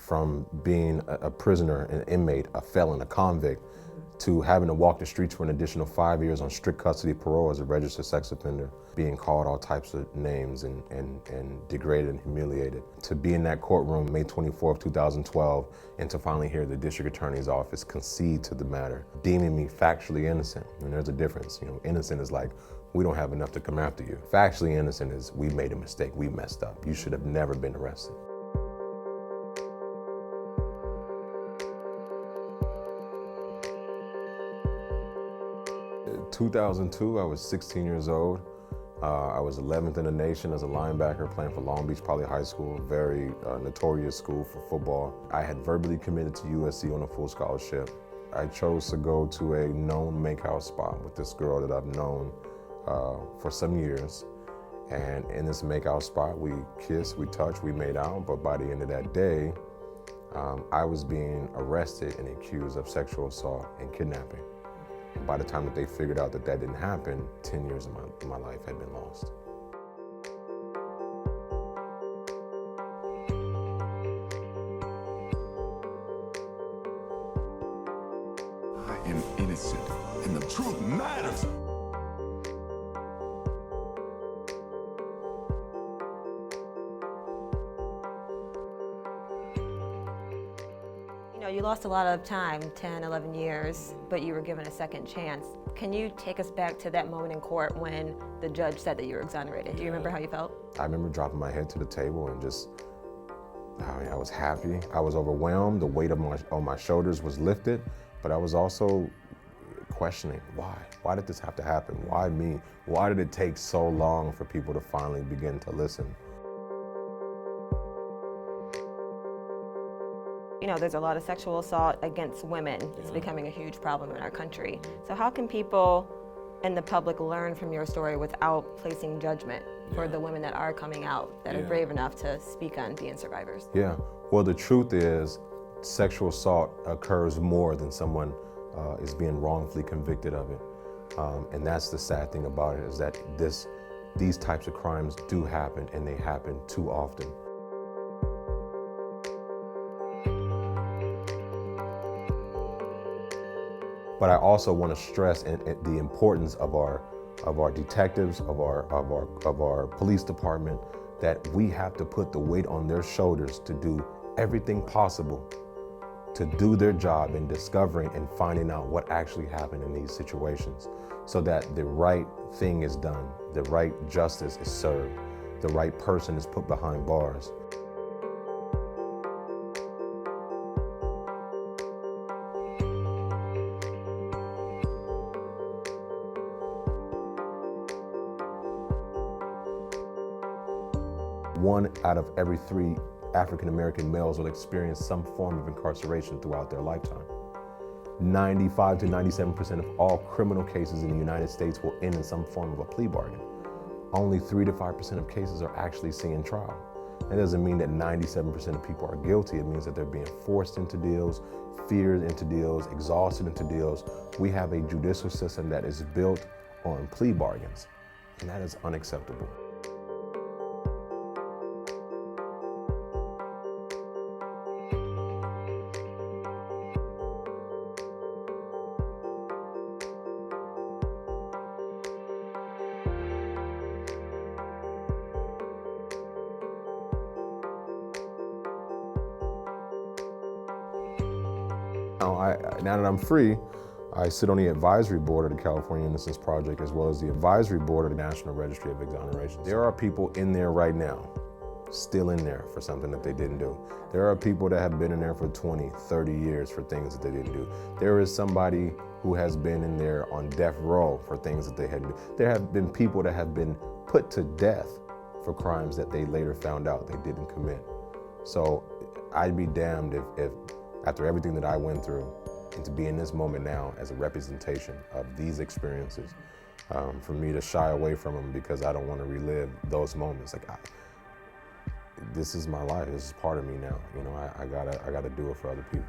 from being a prisoner, an inmate, a felon, a convict, to having to walk the streets for an additional 5 years on strict custody parole as a registered sex offender, being called all types of names and degraded and humiliated. To be in that courtroom May 24th, 2012, and to finally hear the district attorney's office concede to the matter, deeming me factually innocent. And there's a difference. You know, innocent is like, we don't have enough to come after you. Factually innocent is, we made a mistake, we messed up. You should have never been arrested. 2002, I was 16 years old. I was 11th in the nation as a linebacker playing for Long Beach Poly High School, very notorious school for football. I had verbally committed to USC on a full scholarship. I chose to go to a known makeout spot with this girl that I've known for some years. And in this makeout spot, we kissed, we touched, we made out, but by the end of that day, I was being arrested and accused of sexual assault and kidnapping. By the time that they figured out that that didn't happen, 10 years of my life had been lost. I am innocent, and the truth matters. You lost a lot of time, 10, 11 years, but you were given a second chance. Can you take us back to that moment in court when the judge said that you were exonerated? Do you remember how you felt? I remember dropping my head to the table and just, I was happy. I was overwhelmed. The weight on my shoulders was lifted, but I was also questioning, why? Why did this have to happen? Why me? Why did it take so long for people to finally begin to listen? You know, there's a lot of sexual assault against women. It's becoming a huge problem in our country. So how can people and the public learn from your story without placing judgment for the women that are coming out, that are brave enough to speak on being survivors? Yeah, well, the truth is sexual assault occurs more than someone is being wrongfully convicted of it. And that's the sad thing about it, is that these types of crimes do happen, and they happen too often. But I also want to stress the importance of our detectives, of our police department, that we have to put the weight on their shoulders to do everything possible to do their job in discovering and finding out what actually happened in these situations, so that the right thing is done, the right justice is served, the right person is put behind bars. One out of every 3 African-American males will experience some form of incarceration throughout their lifetime. 95 to 97% of all criminal cases in the United States will end in some form of a plea bargain. Only 3 to 5% of cases are actually seeing trial. That doesn't mean that 97% of people are guilty. It means that they're being forced into deals, feared into deals, exhausted into deals. We have a judicial system that is built on plea bargains, and that is unacceptable. Now that I'm free, I sit on the advisory board of the California Innocence Project, as well as the advisory board of the National Registry of Exoneration. There are people in there right now, still in there for something that they didn't do. There are people that have been in there for 20, 30 years for things that they didn't do. There is somebody who has been in there on death row for things that they hadn't done. There have been people that have been put to death for crimes that they later found out they didn't commit. So I'd be damned if after everything that I went through, and to be in this moment now as a representation of these experiences, for me to shy away from them because I don't want to relive those moments. Like, this is my life. This is part of me now. You know, I gotta do it for other people.